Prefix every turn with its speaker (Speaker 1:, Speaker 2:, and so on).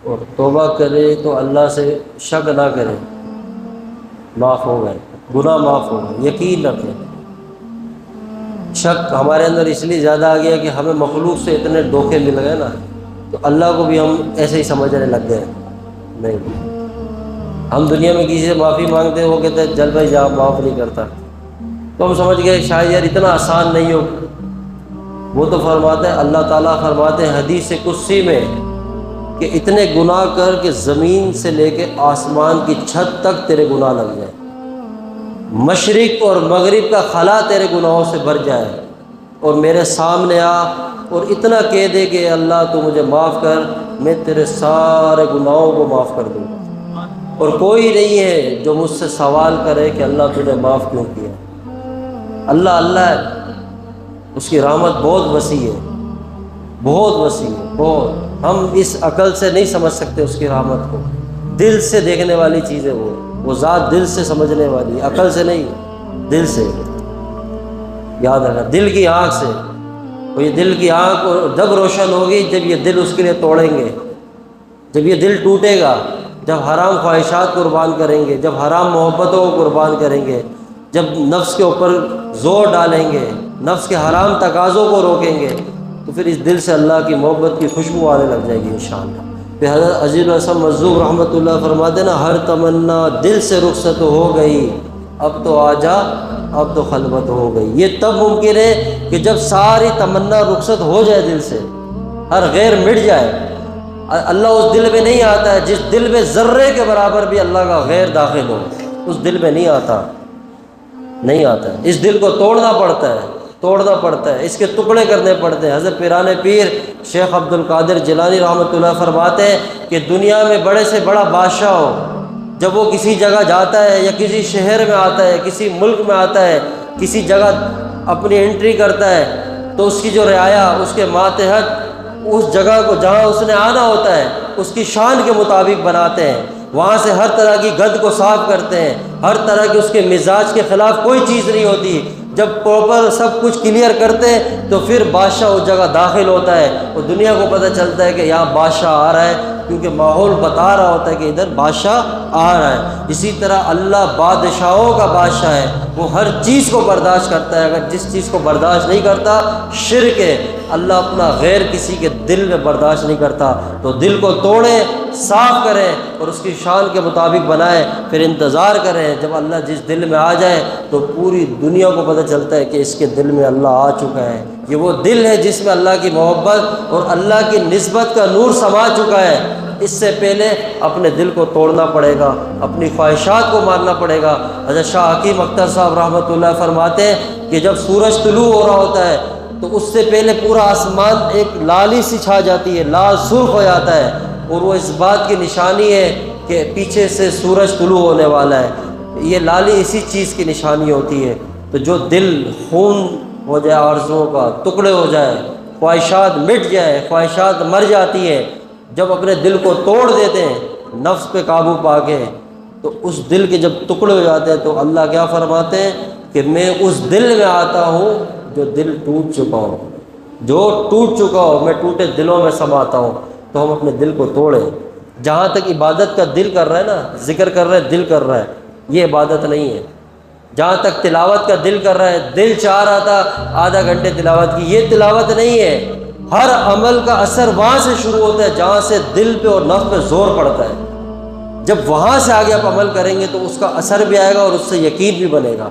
Speaker 1: اور توبہ کرے تو اللہ سے شک نہ کرے، معاف ہو گئے، گناہ معاف ہو گئے، یقین رکھیں۔ شک ہمارے اندر اس لیے زیادہ آ گیا کہ ہمیں مخلوق سے اتنے دھوکے مل گئے نا، تو اللہ کو بھی ہم ایسے ہی سمجھنے لگ گئے۔ نہیں، ہم دنیا میں کسی سے معافی مانگتے ہیں، وہ کہتے ہیں جل بھائی جا، معاف نہیں کرتا، تو ہم سمجھ گئے شاید یار اتنا آسان نہیں ہو۔ وہ تو فرماتے ہیں، اللہ تعالیٰ فرماتے ہیں حدیث قدسی میں کہ اتنے گناہ کر کہ زمین سے لے کے آسمان کی چھت تک تیرے گناہ لگ جائے، مشرق اور مغرب کا خلا تیرے گناہوں سے بھر جائے، اور میرے سامنے آ اور اتنا کہہ دے کہ اللہ تو مجھے معاف کر، میں تیرے سارے گناہوں کو معاف کر دوں گا، اور کوئی نہیں ہے جو مجھ سے سوال کرے کہ اللہ تجھے معاف کیوں کیا۔ اللہ ہے، اس کی رحمت بہت وسیع ہے، بہت وسیع ہے، بہت۔ ہم اس عقل سے نہیں سمجھ سکتے اس کی رحمت کو، دل سے دیکھنے والی چیز ہے وہ ذات دل سے سمجھنے والی، عقل سے نہیں، دل سے۔ یاد رکھنا، دل کی آنکھ سے۔ اور یہ دل کی آنکھ جب روشن ہوگی جب یہ دل اس کے لیے توڑیں گے، جب یہ دل ٹوٹے گا، جب حرام خواہشات قربان کریں گے، جب حرام محبتوں کو قربان کریں گے، جب نفس کے اوپر زور ڈالیں گے، نفس کے حرام تقاضوں کو روکیں گے، تو پھر اس دل سے اللہ کی محبت کی خوشبو آنے لگ جائے گی انشاءاللہ۔ پھر حضرت عزیز الحسن مظلوم رحمۃ اللہ فرماتے نا، ہر تمنا دل سے رخصت ہو گئی، اب تو آجا، اب تو خلوت ہو گئی۔ یہ تب ممکن ہے کہ جب ساری تمنا رخصت ہو جائے دل سے، ہر غیر مٹ جائے۔ اللہ اس دل میں نہیں آتا ہے جس دل میں ذرے کے برابر بھی اللہ کا غیر داخل ہو، اس دل میں نہیں آتا، نہیں آتا ہے۔ اس دل کو توڑنا پڑتا ہے، توڑنا پڑتا ہے، اس کے ٹکڑے کرنے پڑتے ہیں۔ حضرت پیران پیر شیخ عبد القادر جیلانی رحمۃ اللہ فرماتے ہیں کہ دنیا میں بڑے سے بڑا بادشاہ ہو، جب وہ کسی جگہ جاتا ہے یا کسی شہر میں آتا ہے، کسی ملک میں آتا ہے، کسی جگہ اپنی انٹری کرتا ہے، تو اس کی جو رعایا، اس کے ماتحت اس جگہ کو جہاں اس نے آنا ہوتا ہے اس کی شان کے مطابق بناتے ہیں، وہاں سے ہر طرح کی گند کو صاف کرتے ہیں، ہر طرح کی اس کے مزاج کے خلاف کوئی چیز نہیں ہوتی۔ جب پراپر سب کچھ کلیئر کرتے ہیں تو پھر بادشاہ اس جگہ داخل ہوتا ہے، اور دنیا کو پتہ چلتا ہے کہ یہاں بادشاہ آ رہا ہے، کیونکہ ماحول بتا رہا ہوتا ہے کہ ادھر بادشاہ آ رہا ہے۔ اسی طرح اللہ بادشاہوں کا بادشاہ ہے، وہ ہر چیز کو برداشت کرتا ہے، اگر جس چیز کو برداشت نہیں کرتا شرک ہے۔ اللہ اپنا غیر کسی کے دل میں برداشت نہیں کرتا، تو دل کو توڑیں، صاف کریں اور اس کی شان کے مطابق بنائیں، پھر انتظار کریں جب اللہ جس دل میں آ جائے تو پوری دنیا کو پتہ چلتا ہے کہ اس کے دل میں اللہ آ چکا ہے۔ یہ وہ دل ہے جس میں اللہ کی محبت اور اللہ کی نسبت کا نور سما چکا ہے۔ اس سے پہلے اپنے دل کو توڑنا پڑے گا، اپنی خواہشات کو مارنا پڑے گا۔ حضرت شاہ حکیم اختر صاحب رحمۃ اللہ فرماتے ہیں کہ جب سورج طلوع ہو رہا ہوتا ہے تو اس سے پہلے پورا آسمان ایک لالی سی چھا جاتی ہے، لال سرخ ہو جاتا ہے، اور وہ اس بات کی نشانی ہے کہ پیچھے سے سورج طلوع ہونے والا ہے۔ یہ لالی اسی چیز کی نشانی ہوتی ہے۔ تو جو دل خون ہو جائے، آرزوؤں کا ٹکڑے ہو جائے، خواہشات مٹ جائے، خواہشات مر جاتی ہیں، جب اپنے دل کو توڑ دیتے ہیں نفس پہ قابو پا کے، تو اس دل کے جب ٹکڑے ہو جاتے ہیں تو اللہ کیا فرماتے ہیں کہ میں اس دل میں آتا ہوں جو دل ٹوٹ چکا ہو، جو ٹوٹ چکا ہو میں ٹوٹے دلوں میں سماتا ہوں۔ تو ہم اپنے دل کو توڑیں۔ جہاں تک عبادت کا دل کر رہا ہے نا، ذکر کر رہا ہے، دل کر رہا ہے، یہ عبادت نہیں ہے۔ جہاں تک تلاوت کا دل کر رہا ہے، دل چاہ رہا تھا آدھا گھنٹے تلاوت کی، یہ تلاوت نہیں ہے۔ ہر عمل کا اثر وہاں سے شروع ہوتا ہے جہاں سے دل پہ اور نفس پہ زور پڑتا ہے۔ جب وہاں سے آگے آپ عمل کریں گے تو اس کا اثر بھی آئے گا اور اس سے یقین بھی بنے گا۔